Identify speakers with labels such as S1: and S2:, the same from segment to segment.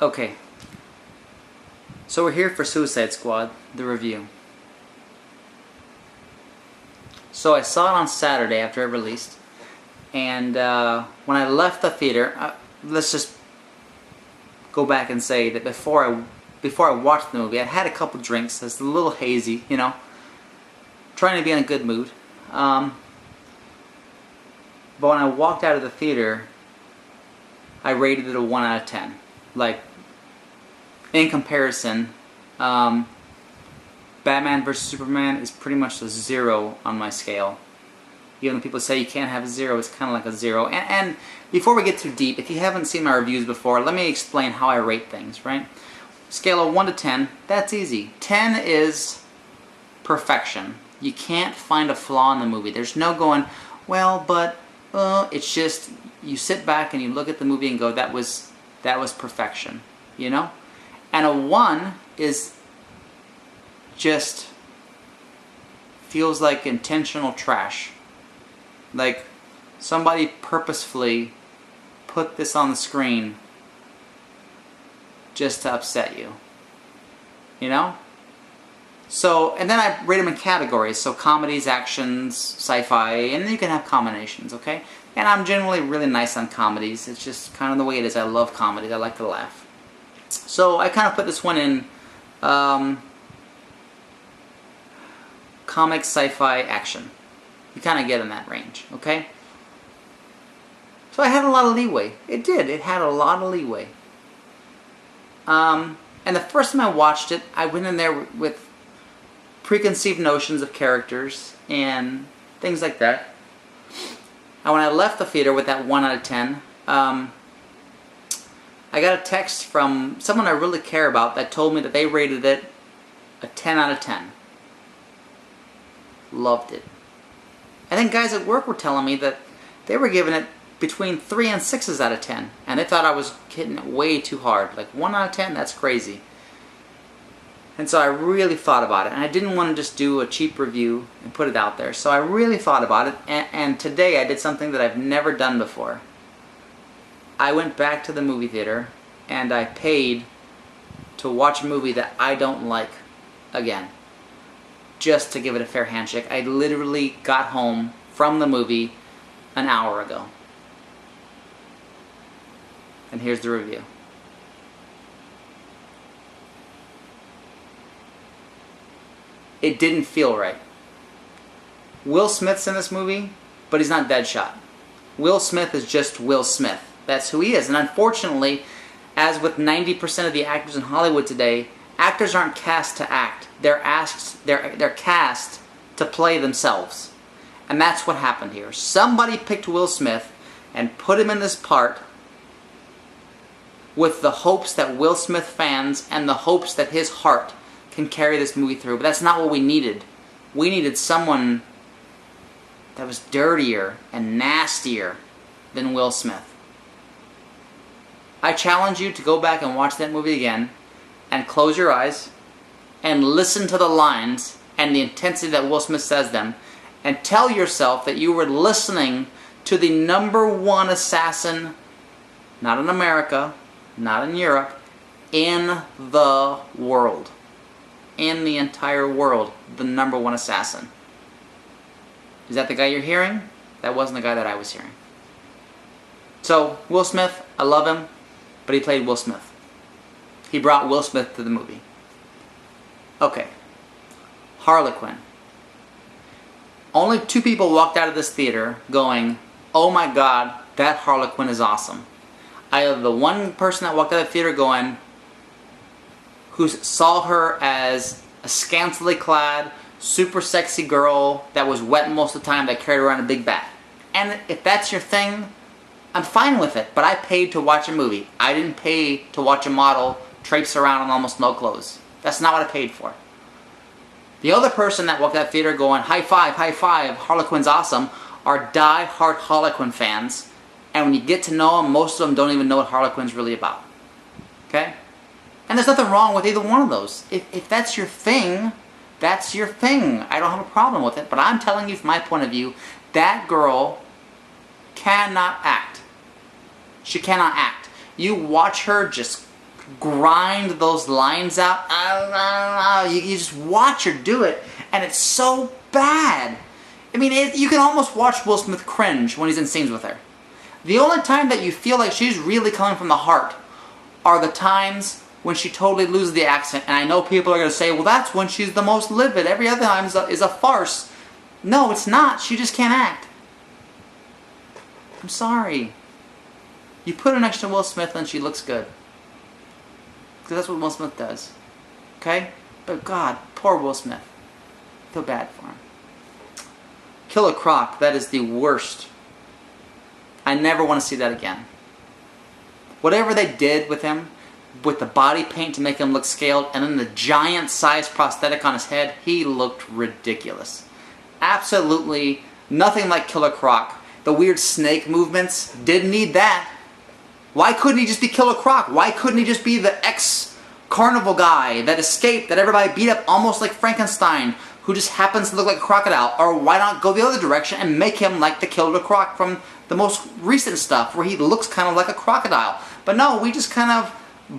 S1: Okay, so we're here for Suicide Squad, the review. So I saw it on Saturday after it released, and when I left the theater, let's just go back and say that before I watched the movie, I had a couple drinks. I was a little hazy, you know, trying to be in a good mood. But when I walked out of the theater, I rated it a 1 out of 10. Like, in comparison, Batman vs. Superman is pretty much a 0 on my scale. Even when people say you can't have a 0, it's kind of like a 0. And before we get too deep, if you haven't seen my reviews before, let me explain how I rate things, right? Scale of 1 to 10, that's easy. 10 is perfection. You can't find a flaw in the movie. There's no going, well, but, it's just, you sit back and you look at the movie and go, that was perfection, you know? And a 1 is just feels like intentional trash. Like somebody purposefully put this on the screen just to upset you. You know? So, and then I rate them in categories. So comedies, actions, sci-fi, and then you can have combinations, okay? And I'm generally really nice on comedies. It's just kind of the way it is. I love comedies. I like to laugh. So I kind of put this one in comic, sci-fi, action. You kind of get in that range, okay? So I had a lot of leeway. It did. It had a lot of leeway. And the first time I watched it, I went in there with preconceived notions of characters and things like that. And when I left the theater with that 1 out of 10, I got a text from someone I really care about that told me that they rated it a 10 out of 10. Loved it. I think guys at work were telling me that they were giving it between 3 and 6s out of 10. And they thought I was hitting it way too hard. Like 1 out of 10, that's crazy. And so I really thought about it. And I didn't want to just do a cheap review and put it out there. So I really thought about it. And today I did something that I've never done before. I went back to the movie theater and I paid to watch a movie that I don't like again. Just to give it a fair handshake. I literally got home from the movie an hour ago. And here's the review. It didn't feel right. Will Smith's in this movie, but he's not Deadshot. Will Smith is just Will Smith. That's who he is. And unfortunately, as with 90% of the actors in Hollywood today, actors aren't cast to act. They're cast to play themselves. And that's what happened here. Somebody picked Will Smith and put him in this part with the hopes that Will Smith fans and the hopes that his heart can carry this movie through. But that's not what we needed. We needed someone that was dirtier and nastier than Will Smith. I challenge you to go back and watch that movie again and close your eyes and listen to the lines and the intensity that Will Smith says them and tell yourself that you were listening to the #1 assassin, not in America, not in Europe, in the world. In the entire world, the #1 assassin. Is that the guy you're hearing? That wasn't the guy that I was hearing. So, Will Smith, I love him, but he played Will Smith. He brought Will Smith to the movie. Okay. Harlequin. Only 2 people walked out of this theater going, oh my God, that Harlequin is awesome. I have the one person that walked out of the theater going, who saw her as a scantily clad, super sexy girl that was wet most of the time that carried around a big bat. And if that's your thing, I'm fine with it, but I paid to watch a movie. I didn't pay to watch a model traipse around in almost no clothes. That's not what I paid for. The other person that walked out of the theater going, high five, Harlequin's awesome, are die-hard Harlequin fans. And when you get to know them, most of them don't even know what Harlequin's really about. Okay? And there's nothing wrong with either one of those. If that's your thing, that's your thing. I don't have a problem with it. But I'm telling you from my point of view, that girl cannot act. She cannot act. You watch her just grind those lines out. You just watch her do it, and it's so bad. I mean, you can almost watch Will Smith cringe when he's in scenes with her. The only time that you feel like she's really coming from the heart are the times when she totally loses the accent. And I know people are going to say, well, that's when she's the most livid. Every other time is a farce. No, it's not. She just can't act. I'm sorry. You put her next to Will Smith and she looks good. Because that's what Will Smith does. Okay? But God, poor Will Smith. I feel bad for him. Killer Croc, that is the worst. I never want to see that again. Whatever they did with him, with the body paint to make him look scaled, and then the giant-sized prosthetic on his head, he looked ridiculous. Absolutely nothing like Killer Croc. The weird snake movements, didn't need that. Why couldn't he just be Killer Croc? Why couldn't he just be the ex-carnival guy that escaped, that everybody beat up almost like Frankenstein, who just happens to look like a crocodile? Or why not go the other direction and make him like the Killer Croc from the most recent stuff, where he looks kind of like a crocodile? But no, we just kind of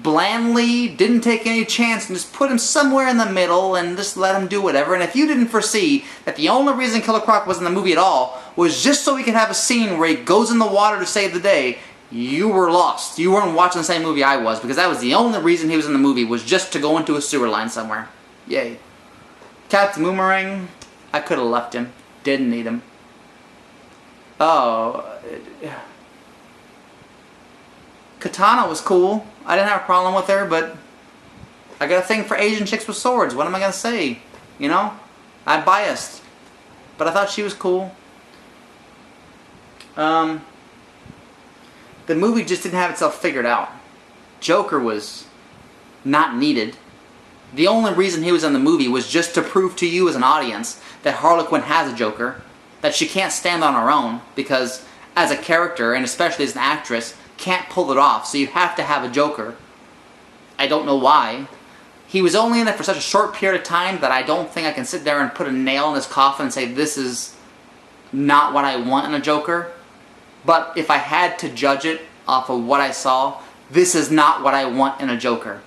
S1: blandly didn't take any chance and just put him somewhere in the middle and just let him do whatever. And if you didn't foresee that the only reason Killer Croc was in the movie at all was just so we could have a scene where he goes in the water to save the day, you were lost. You weren't watching the same movie I was, because that was the only reason he was in the movie, was just to go into a sewer line somewhere. Yay. Captain Boomerang, I could have left him. Didn't need him. Oh. Katana was cool. I didn't have a problem with her, but I got a thing for Asian chicks with swords. What am I going to say? You know? I'm biased. But I thought she was cool. The movie just didn't have itself figured out. Joker was not needed. The only reason he was in the movie was just to prove to you as an audience that Harley Quinn has a Joker, that she can't stand on her own, because as a character, and especially as an actress, can't pull it off, so you have to have a Joker. I don't know why. He was only in it for such a short period of time that I don't think I can sit there and put a nail in his coffin and say this is not what I want in a Joker. But if I had to judge it off of what I saw, this is not what I want in a Joker.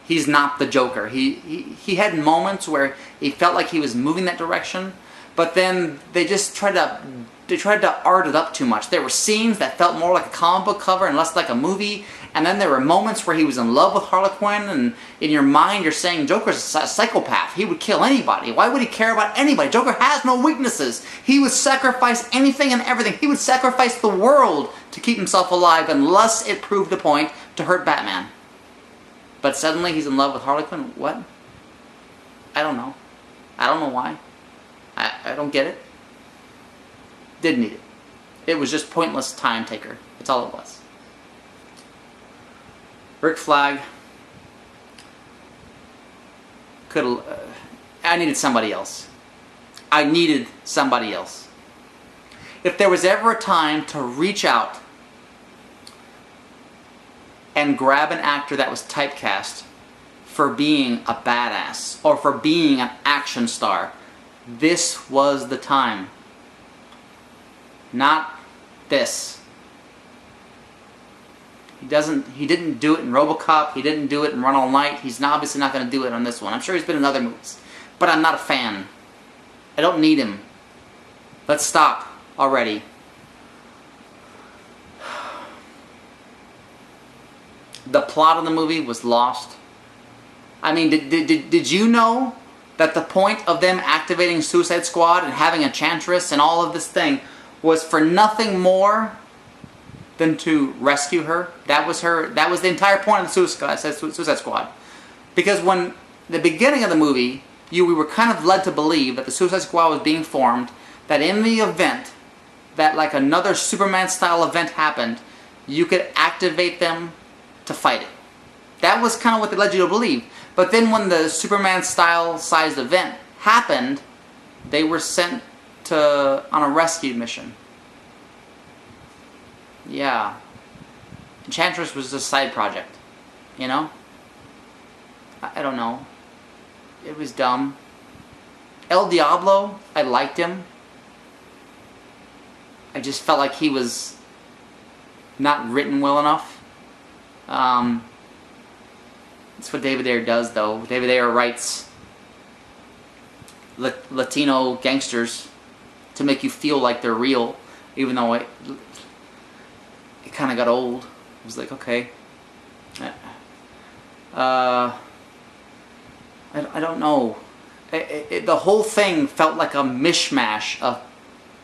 S1: He's not the Joker. He had moments where he felt like he was moving that direction, but then they just tried to art it up too much. There were scenes that felt more like a comic book cover and less like a movie, and then there were moments where he was in love with Harley Quinn, and in your mind you're saying Joker's a psychopath. He would kill anybody. Why would he care about anybody? Joker has no weaknesses. He would sacrifice anything and everything. He would sacrifice the world to keep himself alive unless it proved a point to hurt Batman. But suddenly he's in love with Harley Quinn. What? I don't know. I don't know why. I don't get it. Didn't need it. It was just pointless time taker. That's all it was. Rick Flag. I needed somebody else. I needed somebody else. If there was ever a time to reach out and grab an actor that was typecast for being a badass or for being an action star, this was the time. Not this. He didn't do it in RoboCop. He didn't do it in Run All Night. He's obviously not going to do it on this one. I'm sure he's been in other movies, but I'm not a fan. I don't need him. Let's stop already. The plot of the movie was lost. I mean, did you know that the point of them activating Suicide Squad and having Enchantress and all of this thing was for nothing more than to rescue her? That was the entire point of the Suicide Squad. Because when the beginning of the movie, we were kind of led to believe that the Suicide Squad was being formed, that in the event that like another Superman-style event happened, you could activate them to fight it. That was kind of what they led you to believe. But then when the Superman-style sized event happened, they were sent on a rescue mission. Yeah. Enchantress was a side project. You know? I don't know. It was dumb. El Diablo, I liked him. I just felt like he was not written well enough. That's what David Ayer does, though. David Ayer writes Latino gangsters to make you feel like they're real, even though it kind of got old. It was like, okay. I don't know. The whole thing felt like a mishmash of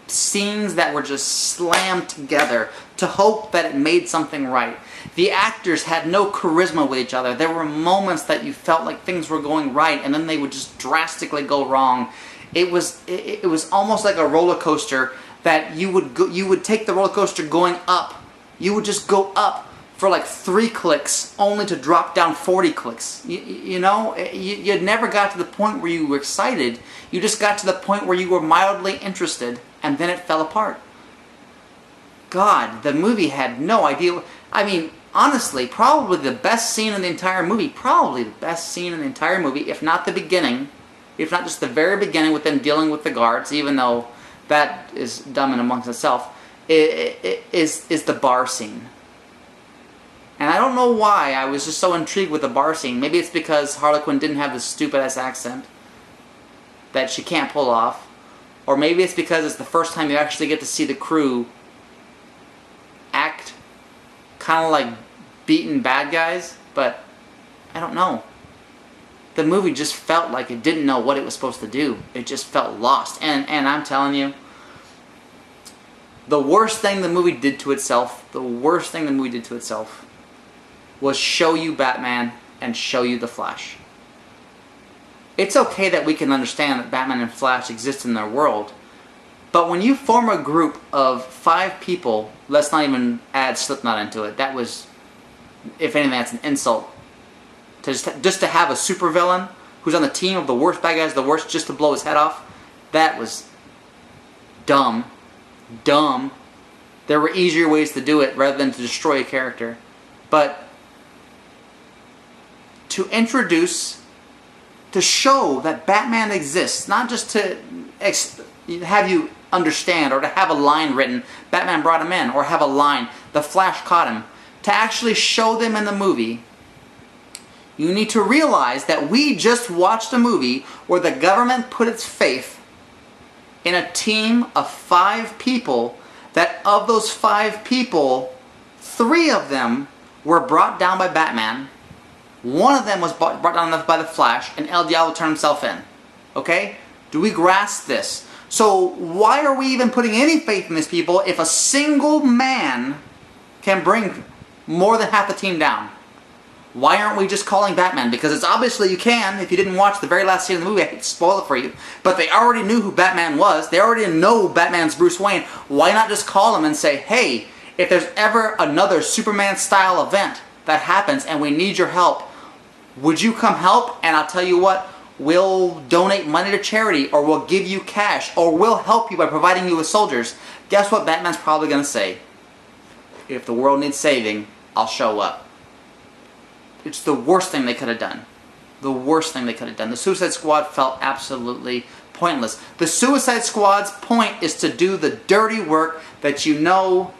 S1: scenes that were just slammed together to hope that it made something right. The actors had no charisma with each other. There were moments that you felt like things were going right, and then they would just drastically go wrong. It was almost like a roller coaster that you would take the roller coaster going up. You would just go up for like 3 clicks, only to drop down 40 clicks. You know, you never got to the point where you were excited. You just got to the point where you were mildly interested, and then it fell apart. God, the movie had no idea. I mean, honestly, probably the best scene in the entire movie, if not the beginning, if not just the very beginning with them dealing with the guards, even though that is dumb in amongst itself, is the bar scene. And I don't know why I was just so intrigued with the bar scene. Maybe it's because Harley Quinn didn't have this stupid-ass accent that she can't pull off. Or maybe it's because it's the first time you actually get to see the crew act kind of like beaten bad guys. But I don't know. The movie just felt like it didn't know what it was supposed to do. It just felt lost. And I'm telling you, the worst thing the movie did to itself, was show you Batman and show you the Flash. It's okay that we can understand that Batman and Flash exist in their world, but when you form a group of 5 people, let's not even add Slipknot into it. That was, if anything, that's an insult. Just to have a supervillain who's on the team of the worst bad guys, the worst, just to blow his head off, that was dumb. Dumb. There were easier ways to do it rather than to destroy a character. But to introduce, to show that Batman exists, not just to have you understand or to have a line written, Batman brought him in, or have a line, the Flash caught him. To actually show them in the movie, you need to realize that we just watched a movie where the government put its faith in a team of 5 people, that of those 5 people, 3 of them were brought down by Batman, 1 of them was brought down by the Flash, and El Diablo turned himself in. Okay? Do we grasp this? So why are we even putting any faith in these people if a single man can bring more than half the team down? Why aren't we just calling Batman? Because it's obviously you can. If you didn't watch the very last scene of the movie, I hate to spoil it for you. But they already knew who Batman was. They already know Batman's Bruce Wayne. Why not just call him and say, hey, if there's ever another Superman-style event that happens and we need your help, would you come help? And I'll tell you what, we'll donate money to charity, or we'll give you cash, or we'll help you by providing you with soldiers. Guess what Batman's probably going to say? If the world needs saving, I'll show up. It's the worst thing they could have done. The worst thing they could have done. The Suicide Squad felt absolutely pointless. The Suicide Squad's point is to do the dirty work that you know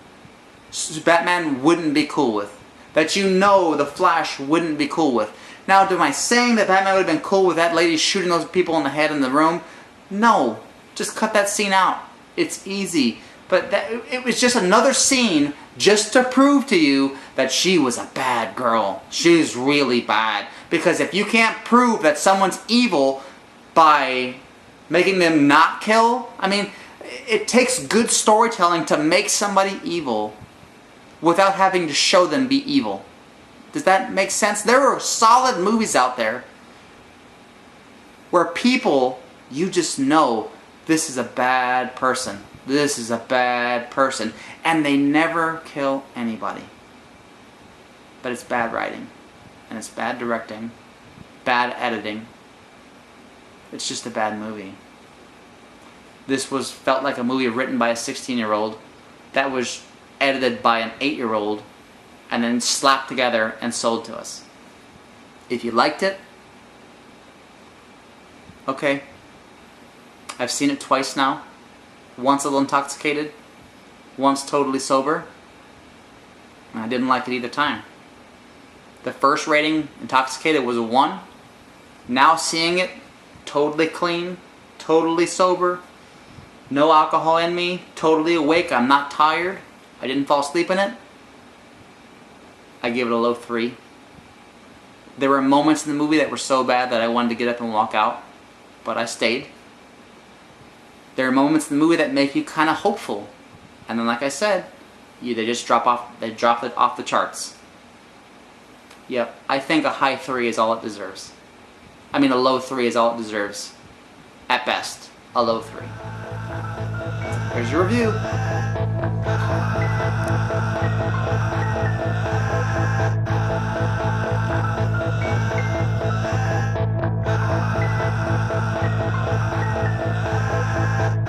S1: Batman wouldn't be cool with. That you know the Flash wouldn't be cool with. Now, am I saying that Batman would have been cool with that lady shooting those people in the head in the room? No. Just cut that scene out. It's easy. But it was just another scene just to prove to you that she was a bad girl. She's really bad. Because if you can't prove that someone's evil by making them not kill, I mean, it takes good storytelling to make somebody evil without having to show them be evil. Does that make sense? There are solid movies out there where people, you just know this is a bad person. This is a bad person. And they never kill anybody. But it's bad writing. And it's bad directing. Bad editing. It's just a bad movie. This felt like a movie written by a 16-year-old that was edited by an 8-year-old and then slapped together and sold to us. If you liked it, okay. I've seen it twice now. Once a little intoxicated, once totally sober. And I didn't like it either time. The first rating, intoxicated, was a 1. Now seeing it, totally clean, totally sober, no alcohol in me, totally awake, I'm not tired, I didn't fall asleep in it, I give it a low 3. There were moments in the movie that were so bad that I wanted to get up and walk out, but I stayed. There are moments in the movie that make you kind of hopeful, and then like I said, they just drop it off the charts. Yep, I think a high 3 is all it deserves. I mean, a low 3 is all it deserves. At best, a low 3. There's your review.